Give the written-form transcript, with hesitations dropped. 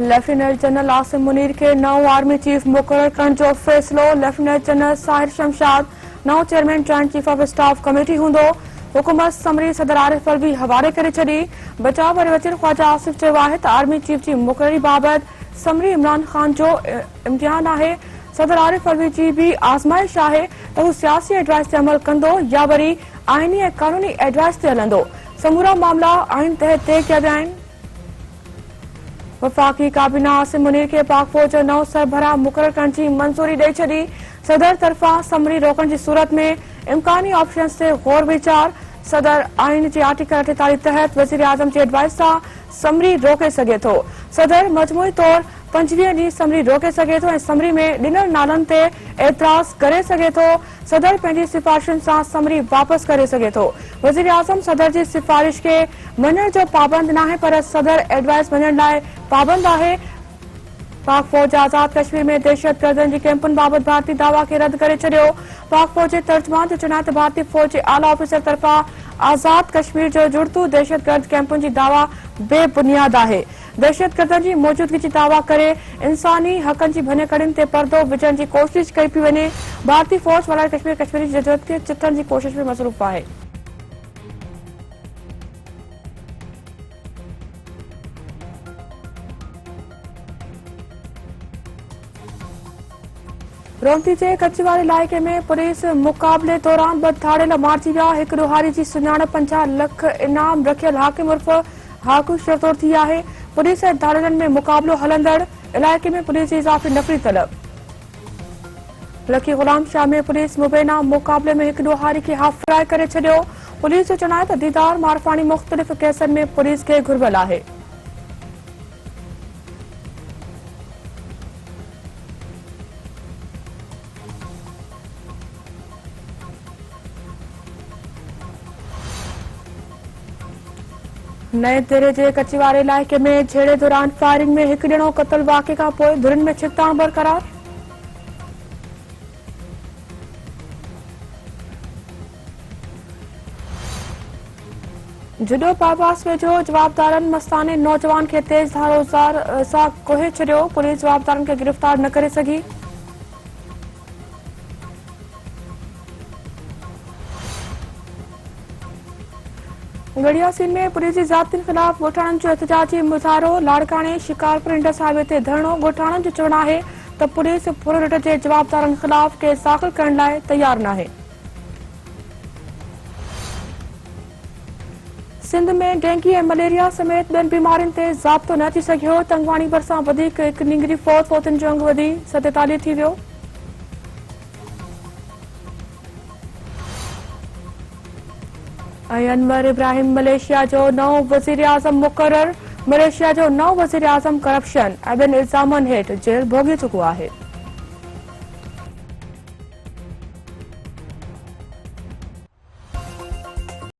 Lieutenant general Asim Munir के नओं army chief मुक़रर करण जो फ़ैसिलो। लेफ्टिनेंट जनरल साहिर शमशाद नओं chairman joint chief of staff committee हूंदो। हुकूमत समरी सदर आरिफ अलवी हवाले करे छॾी। बचाव वर वज़ीर ख़्वाजा आसिफ चयो आहे त आर्मी चीफ जी मुक़ररी बाबति समरी इमरान ख़ान जो इम्तिहान आहे। सदर आरिफ अलवी जी भी आज़माइश आहे त हू सियासी एडवाइस ते अमल कंदो या वरी आइनी ऐं क़ानूनी एडवाइस ते हलंदो। समूरा मामला आइन तहत तय कया विया आहिनि। वफ़ाक़ी काबीना आसिम मुनीर के पाक फ़ौज जो नओं सरबराह मुक़रर करण जी मंज़ूरी ॾेई छॾी। सदर तरफ़ां समरी रोकण जी सूरत में इम्कानी ऑप्शन्स ते गौर वीचार। सदर आइन जे आर्टिकल 48 तहत वज़ीर आज़म जी एडवाइस सां समरी रोके सघे थो। सदर मजमूई तौर 25 ॾींहं समरी रोके सघे थो ऐं समरी में ॾिनल नालनि ते एतिराज़ करे सघे थो। सदर पंहिंजी सिफ़ारिशुनि सां समरी वापसि करे सघे थो। वज़ीर आज़म सदर जी सिफ़ारिश खे मञण जो पाबंद नाहे पर सदर एडवाइस मञण लाइ पाबंद आहे। पाक फ़ौज आज़ाद कश्मीर में दहशतगर्दनि जी कैंपुनि बाबति भारतीय दावा खे रद्द करे छॾियो। पाक फ़ौज जे तर्जुमान जो चवणु आहे त भारतीय फ़ौज जे आला ऑफिसर तरफ़ां आज़ाद कश्मीर जो जुड़तू दहशतगर्द कैंपुनि जी दावा बेबुनियाद आहे। दहशतगर्दनि जी मौजूदगी जी दावा करे इंसानी हक़नि जी भञकड़ियुनि ते पर्दो विझण जी कोशिश कई पई वञे। भारतीय फ़ौज वलाए कश्मीरी जी जदोजहद खे चिथण जी कोशिश में मसरूफ़ आहे। रोहतक जे कचवाड़ी इलाइक़े में पुलिस मुक़ाबले दौरान बधाड़ेल मारिजी विया। हिकु ॾोहारी जी सुञाणप 50 लख इनाम रखियल हाकिम उर्फ हाकू शवतौर थी आहे। पुलिस ऐं धाड़ेलनि में मुक़ाबलो हलंदड़ इलाइक़े में पुलिस जी इज़ाफ़ी नफ़री तलब। लकी ग़ुलाम शाह में पुलिस मुबैना मुक़ाबले में हिकु ॾोहारी खे हाफ फ्राई करे छॾियो। पुलिस जो चवणु आहे त दीदार मारफाणी मुख़्तलिफ़ केसनि में पुलिस खे घुर्बल आहे। नए दहिरे जे कचवाड़े इलाइक़े में झेड़े दौरान फायरिंग में हिकु ॼणो क़त्ल वाक़े खां पोइ धुरियुनि में छिकताण बरक़रार। जुडो बाईपास वेझो जवाबदारनि मस्ताने नौजवान खे तेज़ धार सां कोहे छॾियो। पुलिस जवाबदारनि खे गिरफ़्तार न करे सघी। गड़ियासीन में पुलिस जी ज़ाब्तनि ख़िलाफ़ ॻोठाणनि जो एहतजाजी मुज़ाहिरो। लाड़काणे शिकारपुर इंडस हाईवे ते धरणो। ॻोठाणनि जो चवणु आहे त पुलिस फुरलट जे जवाबदारनि ख़िलाफ़ केस दाख़िल करण लाइ तयार नाहे। सिंध में डेंगी ऐं मलेरिया समेत ॿियनि बीमारियुनि ते ज़ाब्तो न थी सघियो। तंगवाणी भरिसां वधीक हिकु निंगरी फौतनि जो अंग वधी 47 थी वियो। अनवर इब्राहिम मलेशिया जो नओं वज़ीर आज़म मुक़रर। मलेशिया जो नओं वज़ीर आज़म करप्शन ऐं ॿियनि इल्ज़ामनि हेठि जेल भोॻे चुको आहे।